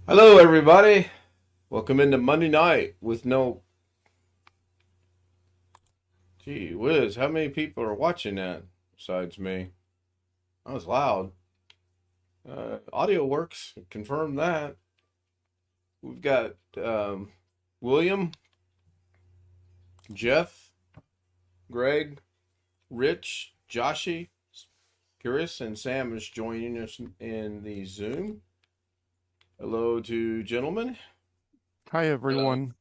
Hello, everybody. Welcome into Monday night with no. Gee whiz, how many people are watching that besides me? That was loud. Audio works. Confirm that. We've got William, Jeff, Greg, Rich, Joshy, Chris, and Sam is joining us in the Zoom. Hello to gentlemen. Hi, everyone.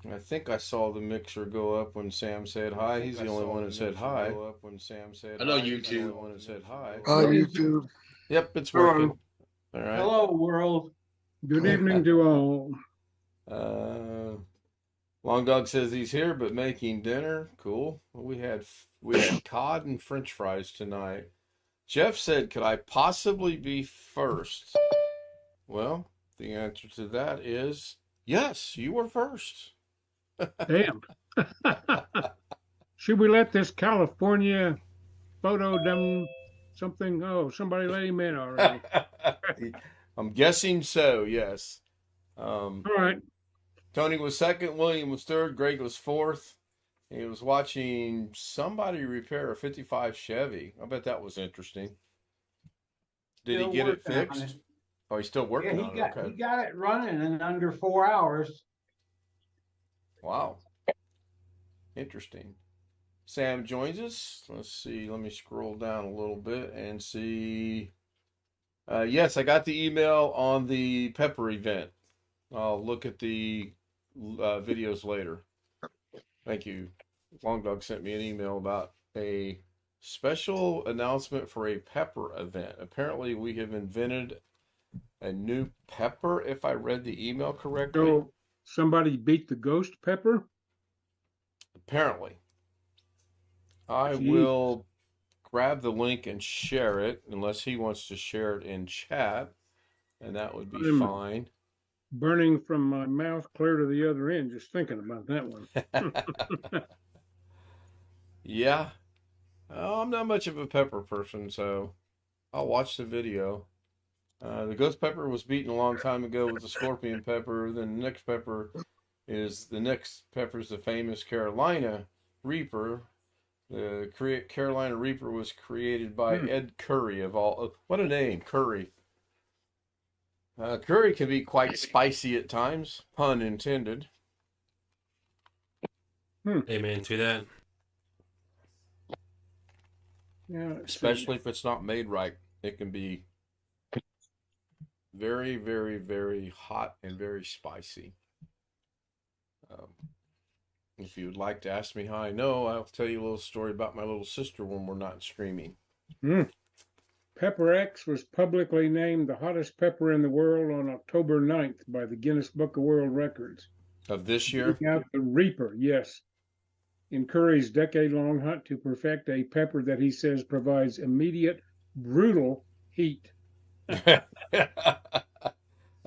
I think I saw the mixer go up when Sam said hi. He's the only one that said hi. Hello, YouTube. One that said hi. Hi, YouTube. Yep, it's Hello. working. All right. Hello, world. Good evening to all. Long Dog says he's here, but making dinner. Cool. We had cod and French fries tonight. Jeff said, "Could I possibly be first?" Well, the answer to that is yes. You were first. Damn. Should we let this California photo them something? Oh, somebody let him in already. I'm guessing so. Yes. All right. Tony was second. William was third. Greg was fourth. He was watching somebody repair a 55 Chevy. I bet that was interesting. Did he get it fixed? Oh, he's still working on it. Okay. He got it running in under 4 hours. Wow. Interesting. Sam joins us. Let's see. Let me scroll down a little bit and see. Yes, I got the email on the pepper event. I'll look at the videos later. Thank you. Long Dog sent me an email about a special announcement for a pepper event. Apparently, we have invented a new pepper, if I read the email correctly. So somebody beat the ghost pepper? Apparently. I Jeez. will grab the link and share it, unless he wants to share it in chat, and that would be fine. Burning from my mouth clear to the other end, just thinking about that one. Yeah. Oh, I'm not much of a pepper person, so I'll watch the video. The ghost pepper was beaten a long time ago with the scorpion pepper. Then the next pepper is the famous Carolina Reaper. The Carolina Reaper was created by Ed Curry of all. What a name, Curry. Curry can be quite spicy at times, pun intended. Amen to that. Yeah, Especially if it's not made right. It can be very, very, very hot and very spicy. If you would like to ask me how I know, I'll tell you a little story about my little sister when we're not screaming. Pepper X was publicly named the hottest pepper in the world on October 9th by the Guinness Book of World Records. Of this year? Out the Reaper, yes. In Curry's decade-long hunt to perfect a pepper that he says provides immediate, brutal heat.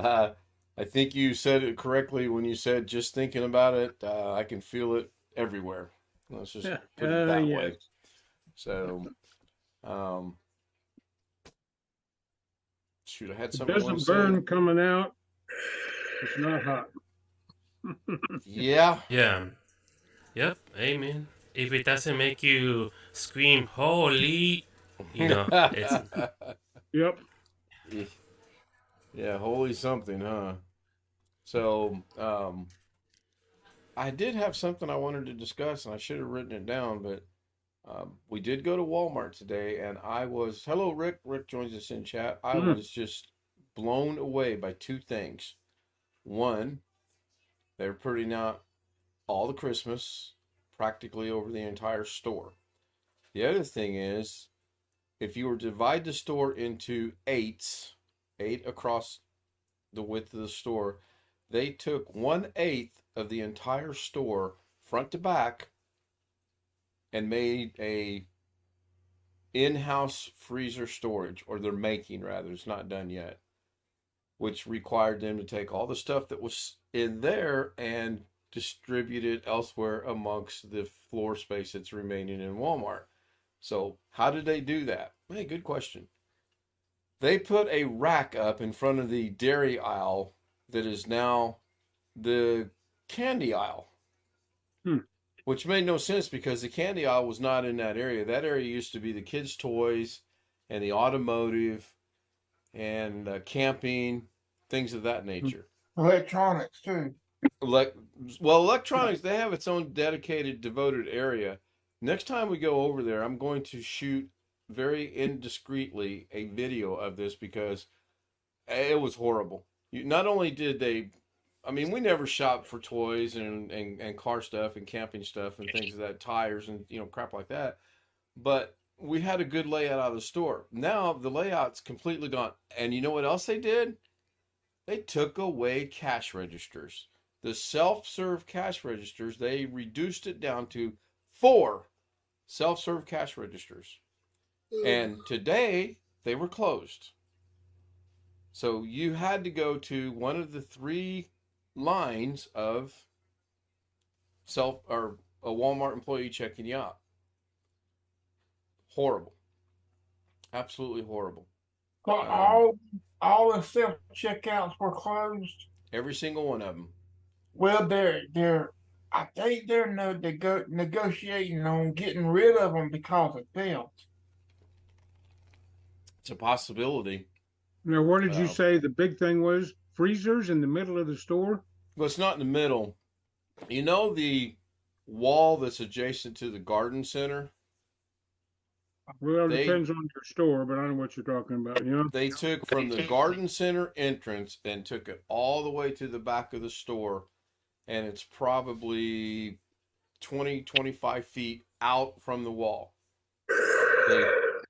I think you said it correctly when you said just thinking about it, I can feel it everywhere. Let's just put it that way. So, shoot, I had something. It doesn't burn coming out. It's not hot. Yeah. Yeah. Yep. Amen. If it doesn't make you scream, holy, it's. Yep. Yeah, holy something, huh? So, I did have something I wanted to discuss, and I should have written it down, but we did go to Walmart today, and I was, hello, Rick. Rick joins us in chat. I was just blown away by two things. One, they're putting out all the Christmas practically over the entire store. The other thing is, if you were to divide the store into eight across the width of the store, they took 1/8 of the entire store, front to back, and made a in-house freezer storage, or they're making rather, it's not done yet, which required them to take all the stuff that was in there and distribute it elsewhere amongst the floor space that's remaining in Walmart. So how did they do that? Hey, good question. They put a rack up in front of the dairy aisle that is now the candy aisle, Hmm. which made no sense because the candy aisle was not in that area. That area used to be the kids' toys and the automotive and camping, things of that nature. Electronics too. Elec well, electronics, they have its own dedicated, devoted area. Next time we go over there, I'm going to shoot very indiscreetly a video of this because it was horrible. Not only did they, I mean, we never shop for toys and car stuff and camping stuff and things of that, tires and, crap like that. But we had a good layout out of the store. Now the layout's completely gone. And you know what else they did? They took away cash registers. The self-serve cash registers, they reduced it down to 4 self-serve cash registers. And today they were closed. So you had to go to one of the 3 lines of a Walmart employee checking you out. Horrible. Absolutely horrible. So all the self checkouts were closed. Every single one of them. Well, I think they're negotiating on getting rid of them because of theft. It's a possibility. Now, what did you say the big thing was? Freezers in the middle of the store? Well, it's not in the middle. You know the wall that's adjacent to the garden center? Well, it depends on your store, but I know what you're talking about. They took from the garden center entrance and took it all the way to the back of the store, and it's probably 20, 25 feet out from the wall.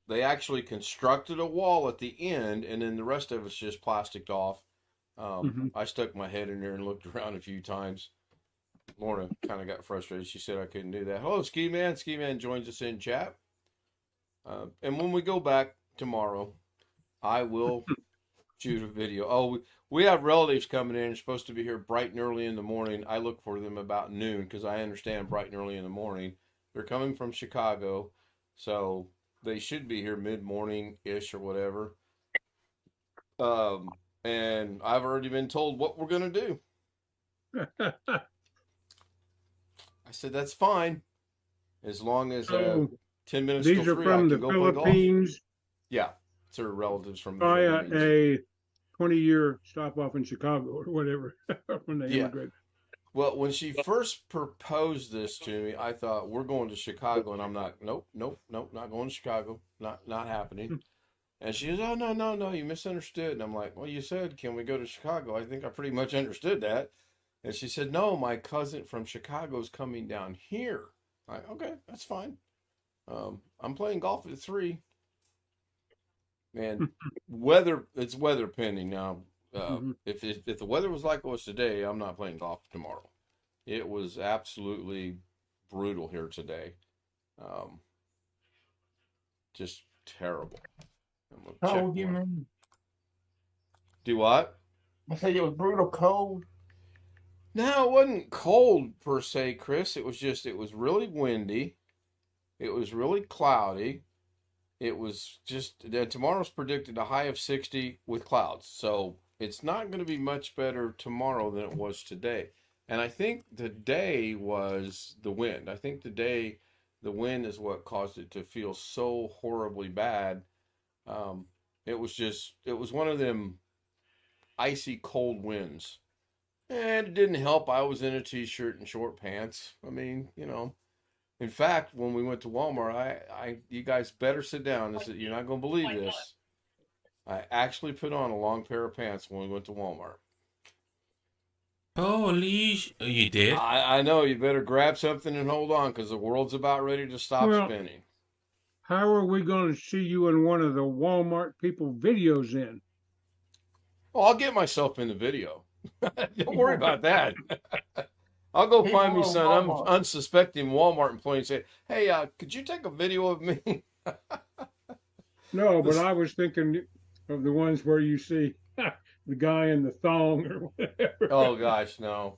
They actually constructed a wall at the end, and then the rest of it's just plasticed off. I stuck my head in there and looked around a few times. Lorna kind of got frustrated. She said I couldn't do that. Hello, Ski Man. Ski Man joins us in chat. And when we go back tomorrow, I will shoot a video. Oh, we have relatives coming in. They're supposed to be here bright and early in the morning. I look for them about noon because I understand bright and early in the morning. They're coming from Chicago, so they should be here mid-morning-ish or whatever. And I've already been told what we're going to do. I said, that's fine. As long as 10 minutes these till are 3, from I the can go play golf. Philippines. Yeah, it's her relatives from the Via Philippines. a 20-year stop off in Chicago or whatever when they immigrated. Well, when she first proposed this to me, I thought, we're going to Chicago. And I'm not, nope, not going to Chicago. Not happening. And she says, oh, no, you misunderstood. And I'm like, well, you said, can we go to Chicago? I think I pretty much understood that. And she said, no, my cousin from Chicago is coming down here. I'm like, okay, that's fine. I'm playing golf at 3. And it's weather pending now. If the weather was like it was today, I'm not playing golf tomorrow. It was absolutely brutal here today. Just terrible. How would you mean? Do what? I said it was brutal cold. No, it wasn't cold per se, Chris. It was really windy. It was really cloudy. It was just, tomorrow's predicted a high of 60 with clouds. So it's not going to be much better tomorrow than it was today. And I think the day was the wind. I think the wind is what caused it to feel so horribly bad. It was one of them icy cold winds. And it didn't help. I was in a t-shirt and short pants. I mean, In fact, when we went to Walmart, you guys better sit down. You're not going to believe this. I actually put on a long pair of pants when we went to Walmart. Holy you did? I know. You better grab something and hold on because the world's about ready to stop spinning. How are we going to see you in one of the Walmart people videos in? Oh, I'll get myself in the video. Don't worry about that. I'll go find me some unsuspecting Walmart employee and say, hey, could you take a video of me? No, but I was thinking of the ones where you see the guy in the thong or whatever. Oh, gosh, no.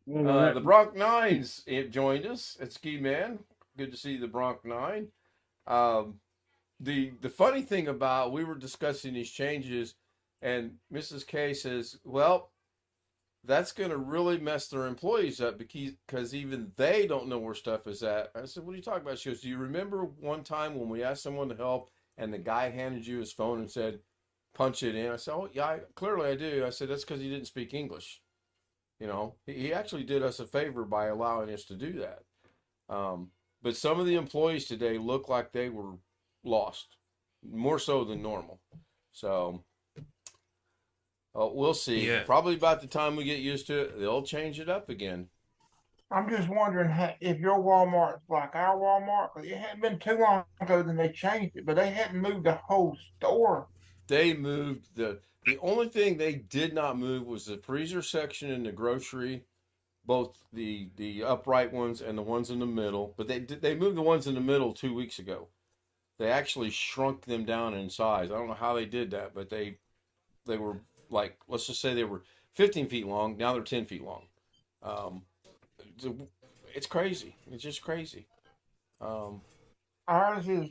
The Bronc Nines joined us at Ski Man. Good to see the Bronc 9. Um, the funny thing about we were discussing these changes, and Mrs. K says, "Well, that's going to really mess their employees up because even they don't know where stuff is at." I said, "What are you talking about?" She goes, "Do you remember one time when we asked someone to help and the guy handed you his phone and said, 'Punch it in'?" I said, "Oh yeah, clearly I do." I said, "That's because he didn't speak English. You know, he actually did us a favor by allowing us to do that." But some of the employees today look like they were lost, more so than normal. So we'll see. Yeah. Probably about the time we get used to it, they'll change it up again. I'm just wondering if your Walmart's like our Walmart. 'Cause it hadn't been too long ago that they changed it, but they hadn't moved the whole store. They moved the only thing they did not move was the freezer section in the grocery, both the upright ones and the ones in the middle. But they moved the ones in the middle 2 weeks ago. They actually shrunk them down in size. I don't know how they did that, but they were like, let's just say they were 15 feet long. Now they're 10 feet long. Um, it's crazy. It's just crazy. Ours is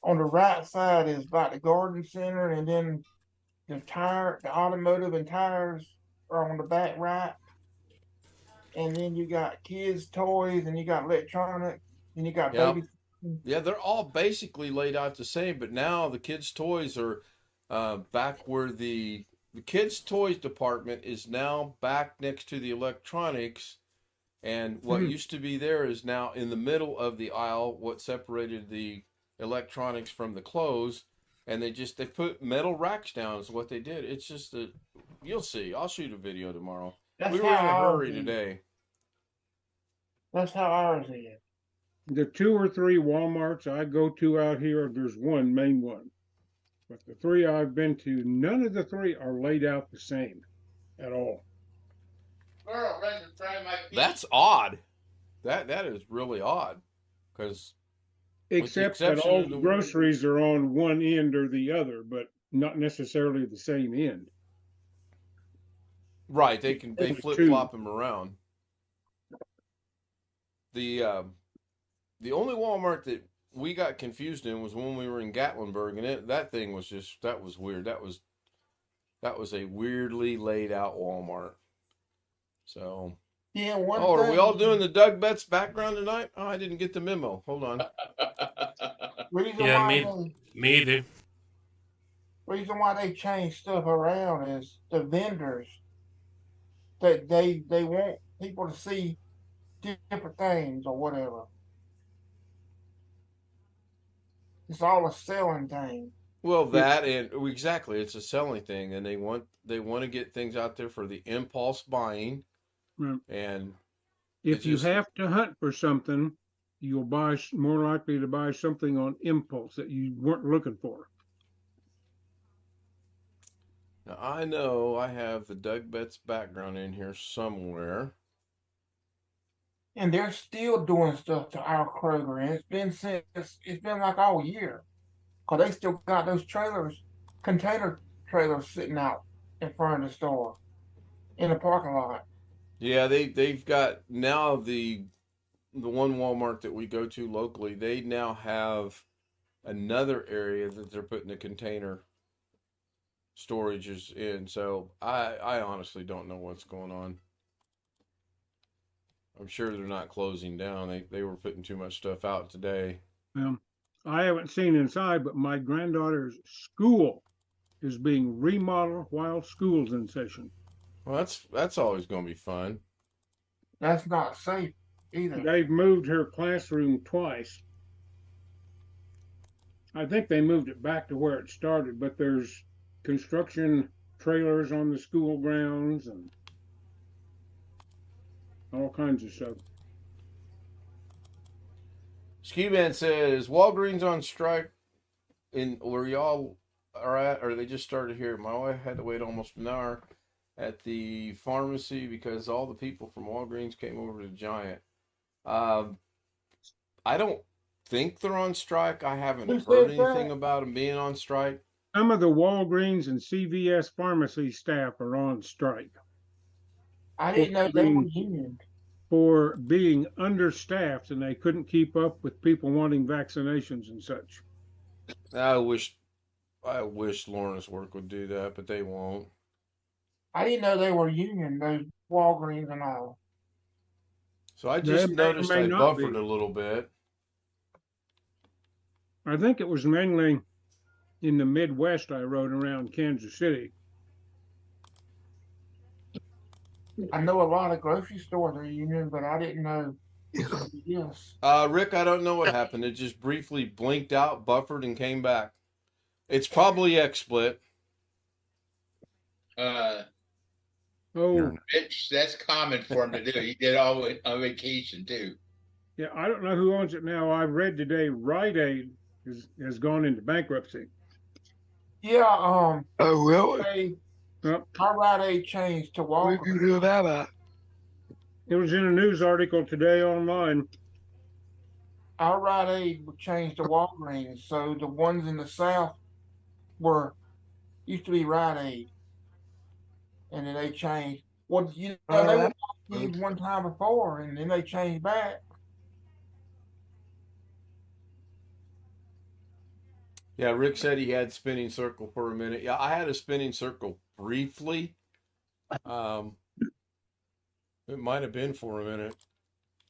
on the right side is like the garden center, and then the automotive and tires are on the back right, and then you got kids' toys, and you got electronics, and you got Yeah. baby. Yeah, they're all basically laid out the same, but now the kids' toys are back where the kids' toys department is now back next to the electronics, and what used to be there is now in the middle of the aisle. What separated the electronics from the clothes, and they put metal racks down is what they did. It's just you'll see. I'll shoot a video tomorrow. That's We were in a how ours hurry is. today. That's how ours is. The 2 or 3 Walmarts I go to out here, there's one main one. But the 3 I've been to, none of the 3 are laid out the same at all. That's odd. That is really odd, because Except that exception all of the the- groceries are on one end or the other, but not necessarily the same end. right, they Only flip 2. flop them around. The only Walmart that we got confused in was when we were in Gatlinburg, and that thing was that was weird. That was a weirdly laid out Walmart. So, Yeah, one oh, are thing. we all doing the Doug Betts background tonight? Oh, I didn't get the memo. Hold on. Reason Yeah, why me either. reason why they change stuff around is the vendors that they want people to see different things or whatever. It's all a selling thing. Well, that and exactly, it's a selling thing, and they want to get things out there for the impulse buying, Right. and If you just- have to hunt for something, you'll buy more likely to buy something on impulse that you weren't looking for. now I know I have the Doug Betts background in here somewhere. And they're still doing stuff to our Kroger, and it's been like all year. 'Cause they still got those container trailers sitting out in front of the store in the parking lot. Yeah, they've got now the one Walmart that we go to locally. They now have another area that they're putting the container storages in. So I honestly don't know what's going on. I'm sure they're not closing down. They were putting too much stuff out today. I haven't seen inside, but my granddaughter's school is being remodeled while school's in session. Well, that's always going to be fun. That's not safe either. They've moved her classroom twice. I think they moved it back to where it started, but there's construction trailers on the school grounds and all kinds of stuff. Ski Man says Walgreens on strike in where y'all are at, or they just started here. My wife had to wait almost an hour at the pharmacy because all the people from Walgreens came over to Giant. I don't think they're on strike. I haven't Who heard said that? anything about them being on strike. Some of the Walgreens and CVS pharmacy staff are on strike. I didn't know they were union. for being understaffed and they couldn't keep up with people wanting vaccinations and such. I wish Lawrence Work would do that, but they won't. I didn't know they were union, those Walgreens and all. So I They just may or noticed may I not buffered be. a little bit. I think it was mainly in the Midwest I rode around Kansas City. I know a lot of grocery stores are union, but I didn't know yes. Rick, I don't know what happened. It just briefly blinked out, buffered, and came back. It's probably XSplit. Oh, Mitch, that's common for him to do. He did all on vacation too. yeah, I don't know who owns it now. I read today Rite Aid has gone into bankruptcy. Yeah, Oh, really? Well, our Rite Aid changed to What did you Walgreens. do about that? it was in a news article today online. Our Rite Aid changed to Walgreens, so the ones in the South used to be Rite Aid, and then they changed. Well, you know, they were Walgreens one time before, and then they changed back. Yeah, Rick said he had spinning circle for a minute. Yeah, I had a spinning circle briefly. It might have been for a minute.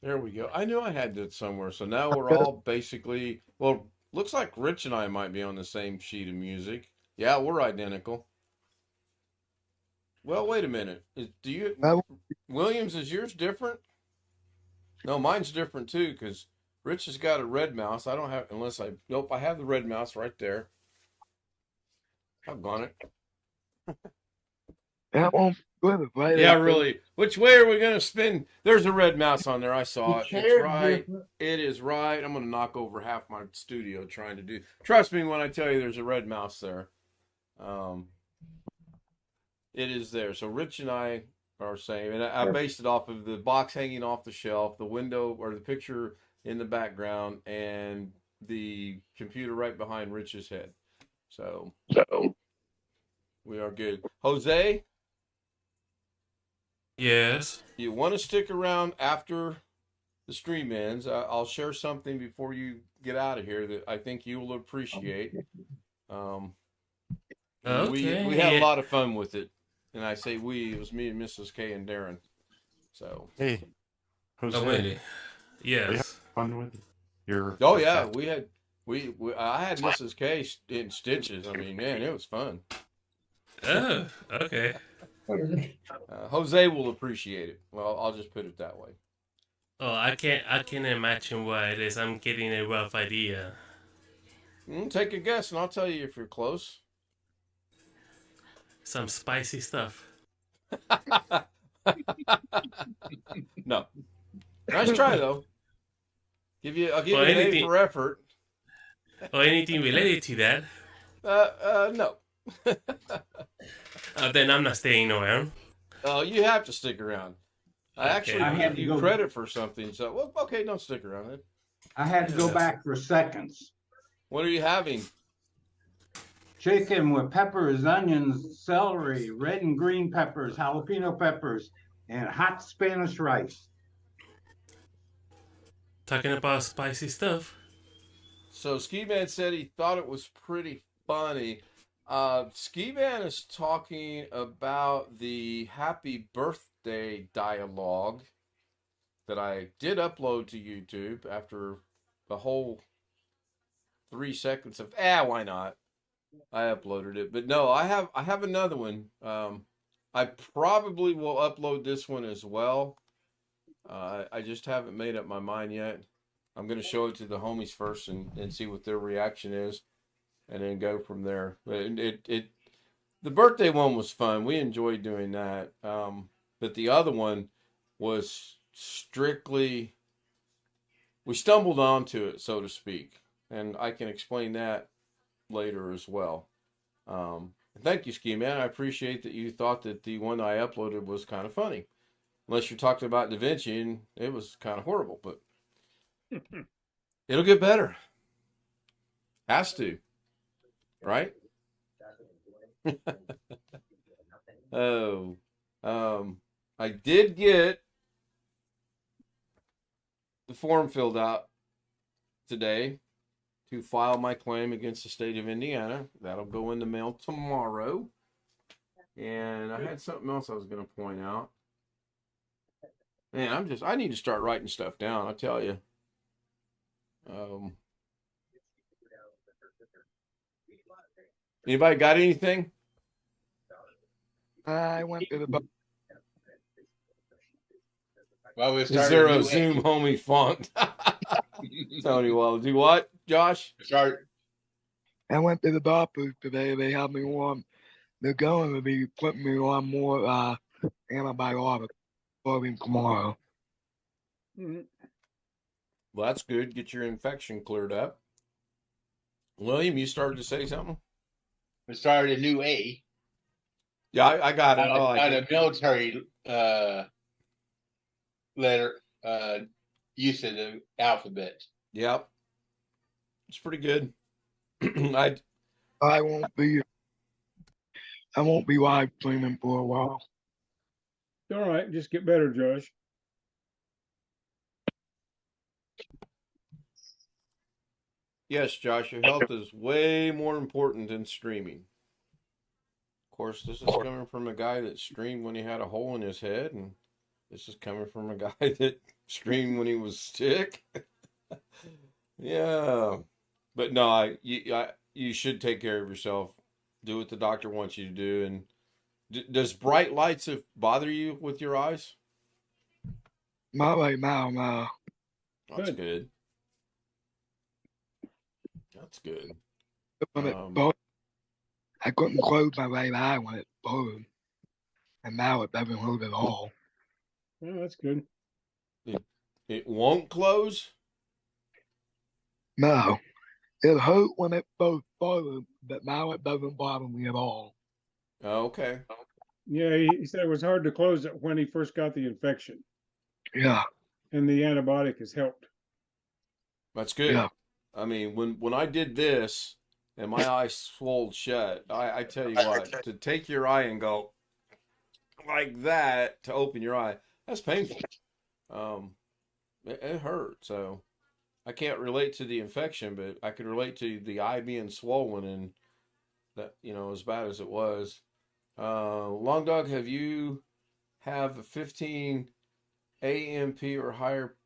There we go. I knew I had that somewhere. So now we're all basically, well, looks like Rich and I might be on the same sheet of music. Yeah, we're identical. Well, wait a minute. Williams, is yours different? No, mine's different too, because Rich has got a red mouse. I don't have, nope, I have the red mouse right there. I've on it. That won't flip, right? Yeah, really. Which way are we going to spin? There's a red mouse on there. I saw it. It's right. It is right. I'm going to knock over half my studio trying to do. Trust me when I tell you there's a red mouse there. It is there. So Rich and I are saying, and I based it off of the box hanging off the shelf, the window or the picture in the background, and the computer right behind Rich's head. So we are good. Jose? Yes. You want to stick around after the stream ends? I'll share something before you get out of here that I think you will appreciate. Okay. We had a lot of fun with it, and I say we. It was me and Mrs. K and Darren. So. Hey, Jose. Oh, really? Yes. Fun with your. Oh yeah, we had I had Mrs. K in stitches. I mean, man, it was fun. Oh, okay. Jose will appreciate it. Well, I'll just put it that way. Oh, I can't imagine what it is. I'm getting a rough idea. Take a guess, and I'll tell you if you're close. Some spicy stuff. No. Nice try though. I'll give you an A for effort. Or anything related to that. No. Then I'm not staying around. Oh, you have to stick around. I actually I had give to you go- credit for something. So, well, okay, don't stick around then. I had to go Yes. back for seconds. What are you having? Chicken with peppers, onions, celery, red and green peppers, jalapeno peppers, and hot Spanish rice. Talking about spicy stuff. So Ski Man said he thought it was pretty funny. Ski Man is talking about the happy birthday dialogue that I did upload to YouTube after the whole 3 seconds of why not? I uploaded it. But no, I have another one. I probably will upload this one as well. I just haven't made up my mind yet. I'm going to show it to the homies first and see what their reaction is, and then go from there. But the birthday one was fun. We enjoyed doing that. But the other one was strictly, we stumbled onto it, so to speak. And I can explain that later as well. Thank you, Ski Man. I appreciate that you thought that the one I uploaded was kind of funny. Unless you're talking about Da Vinci, and it was kind of horrible, but it'll get better. Has to. Right? Oh. I did get the form filled out today to file my claim against the state of Indiana. That'll go in the mail tomorrow. And I had something else I was going to point out. Man, I need to start writing stuff down, I tell you. Anybody got anything? I went to the bar. Well, we Is started there a a new Zoom homie font? Tony, well, do what, Josh? Start. I went to the doctor today. They had me on. They're going to be putting me on more antibiotics starting tomorrow. Mhm. Well, that's good. Get your infection cleared up. William, you started to say something? We started a new A. Yeah, I got it. I like On it. a military letter use of the alphabet. Yep. It's pretty good. I I won't be live streaming for a while. All right, just get better, Josh. Yes, Josh, your health is way more important than streaming. Of course, this is coming from a guy that streamed when he had a hole in his head, and this is coming from a guy that streamed when he was sick. Yeah, but no, you should take care of yourself. Do what the doctor wants you to do. And does bright lights bother you with your eyes? Not right now, no. That's Good. good. That's good. When it burnt, I couldn't close my right eye when it burned. And now it doesn't hurt at all. Well, that's good. It won't close? No. It hurt when it first started, but now it doesn't bother me at all. Okay. Yeah, he said it was hard to close it when he first got the infection, Yeah. and the antibiotic has helped. That's good. Yeah. I mean, when I did this and my eye swelled shut, I tell you what, to take your eye and go like that to open your eye, that's painful. It hurt. So I can't relate to the infection, but I could relate to the eye being swollen and that, as bad as it was. Long Dog, have you have a 15 AMP or higher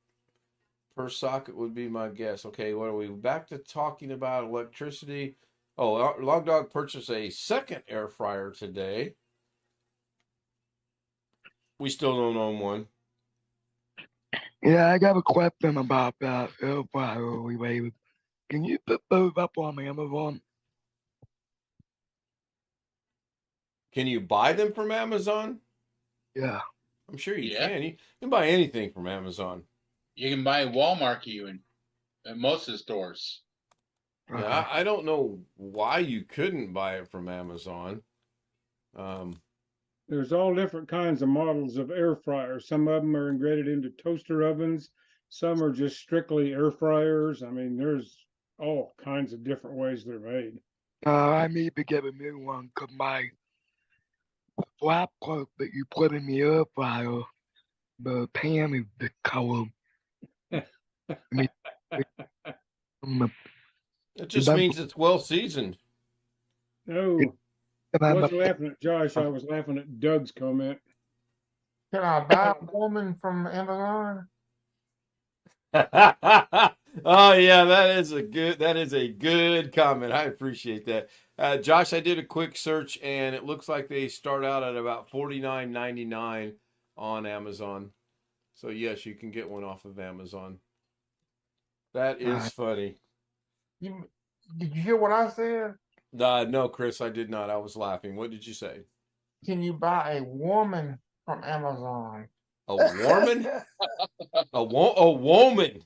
per socket would be my guess. Okay, what are we back to talking about electricity? Oh, Long Dog purchased a second air fryer today. We still don't own one. Yeah, I got a question about that air fryer related. Can you put those up on Amazon? Can you buy them from Amazon? Yeah. I'm sure you Yeah. can. You can buy anything from Amazon. You can buy Walmart even at most of the stores. Yeah, I don't know why you couldn't buy it from Amazon. There's all different kinds of models of air fryers. Some of them are integrated into toaster ovens. Some are just strictly air fryers. I mean, there's all kinds of different ways they're made. I need to get a new one because my flap cloth that you put in the air fryer, the pan is discolored. It just means it's well seasoned. No, I wasn't laughing at Josh. I was laughing at Doug's comment. Can I buy a woman from Amazon? Oh yeah, that is a good comment. I appreciate that. Josh, I did a quick search and it looks like they start out at about $49.99 on Amazon. So yes, you can get one off of Amazon. That is funny. Did you hear what I said? No, Chris, I did not. I was laughing. What did you say? Can you buy a woman from Amazon? A woman? a woman.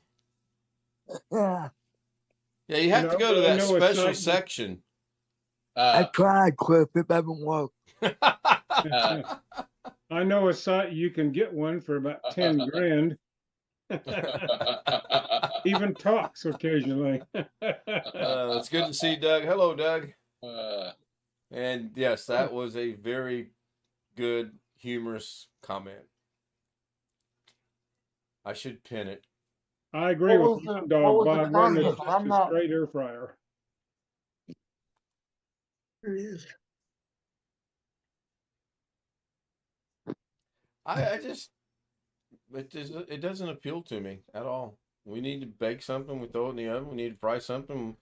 Yeah. Yeah, you have to go to that know it's special not- section. I tried, Cliff. It doesn't work. I know a site you can get one for about 10 grand. Even talks occasionally. It's good to see Doug. Hello, Doug. And yes, that was a very good, humorous comment. I should pin it. I agree with What Mountain was Dog. the Buy one that's contest? just I'm a not. straight air fryer. I just it doesn't appeal to me at all. We need to bake something, we throw it in the oven. We need to fry something,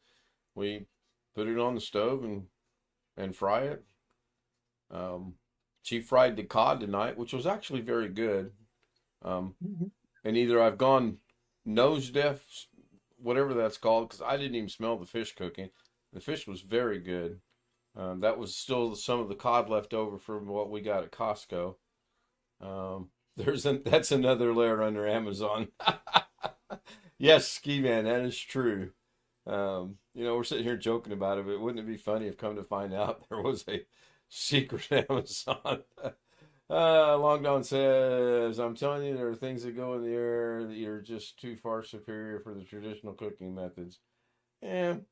we put it on the stove and fry it. Um, she fried the cod tonight, which was actually very good. Um, and either I've gone nose deaf, whatever that's called, because I didn't even smell the fish cooking. The fish was very good. That was still some of the cod left over from what we got at Costco. That's another layer under Amazon. Yes, Ski Man, that is true. We're sitting here joking about it, but wouldn't it be funny if come to find out there was a secret Amazon? Long Don says, I'm telling you, there are things that go in the air that you're just too far superior for the traditional cooking methods. And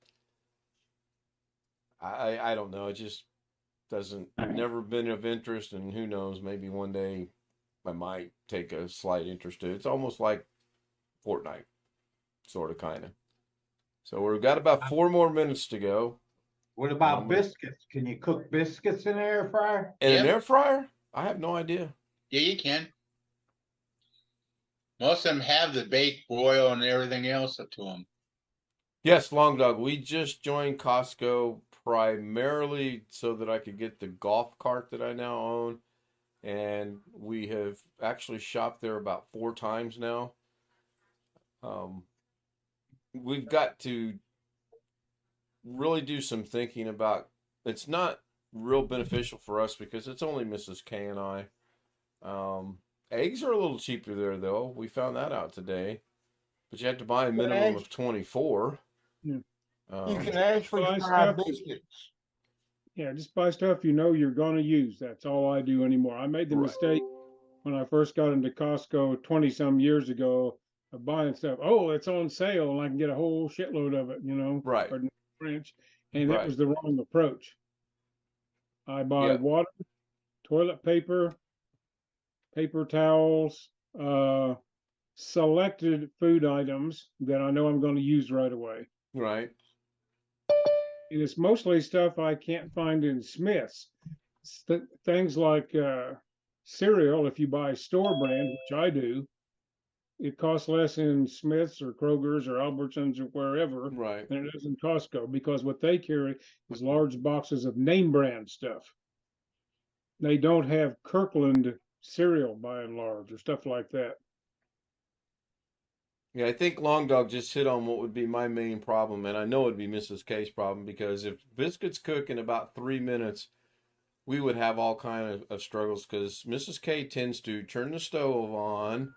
I don't know. It just doesn't, never been of interest. And who knows, maybe one day I might take a slight interest in it. It's almost like Fortnite, sort of, kind of. So we've got about 4 more minutes to go. What about biscuits? Can you cook biscuits in an air fryer? In an air fryer? I have no idea. Yeah, you can. Most of them have the baked broil and everything else up to them. Yes, Long Dog. We just joined Costco primarily so that I could get the golf cart that I now own. And we have actually shopped there about 4 times now. We've got to really do some thinking about, it's not real beneficial for us because it's only Mrs. K and I. Eggs are a little cheaper there, though. We found that out today. But you have to buy a minimum of 24. Yeah. You can actually Buy fry stuff. biscuits. Yeah, just buy stuff you know you're going to use. That's all I do anymore. I made the Right. mistake when I first got into Costco 20 some years ago of buying stuff. Oh, it's on sale and I can get a whole shitload of it, Right. pardon the French. And Right. that was the wrong approach. I buy Yeah. water, toilet paper, paper towels, selected food items that I know I'm going to use right away. Right. And it's mostly stuff I can't find in Smith's. Things like cereal, if you buy store brand, which I do, it costs less in Smith's or Kroger's or Albertsons or wherever Right. than it does in Costco, because what they carry is large boxes of name brand stuff. They don't have Kirkland cereal by and large or stuff like that. Yeah, I think Long Dog just hit on what would be my main problem, and I know it'd be Mrs. K's problem, because if biscuits cook in about 3 minutes, we would have all kind of struggles, because Mrs. K tends to turn the stove on,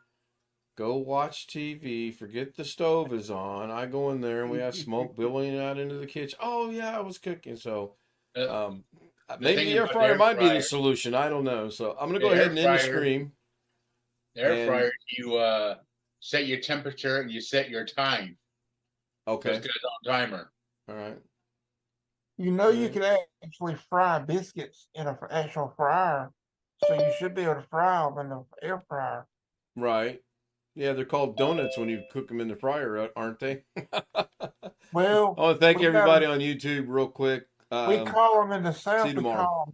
go watch TV, forget the stove is on. I go in there and we have smoke billowing out into the kitchen. Oh yeah, I was cooking. So maybe the air fryer might be the solution. I don't know. So I'm gonna go ahead and end the stream. The air fryer, you set your temperature and you set your time. Okay. Just goes on timer. All right. You can actually fry biscuits in an actual fryer, so you should be able to fry them in the air fryer. Right. Yeah, they're called donuts when you cook them in the fryer, aren't they? Well, I want to thank everybody on YouTube real quick. We call them in the South. See you tomorrow.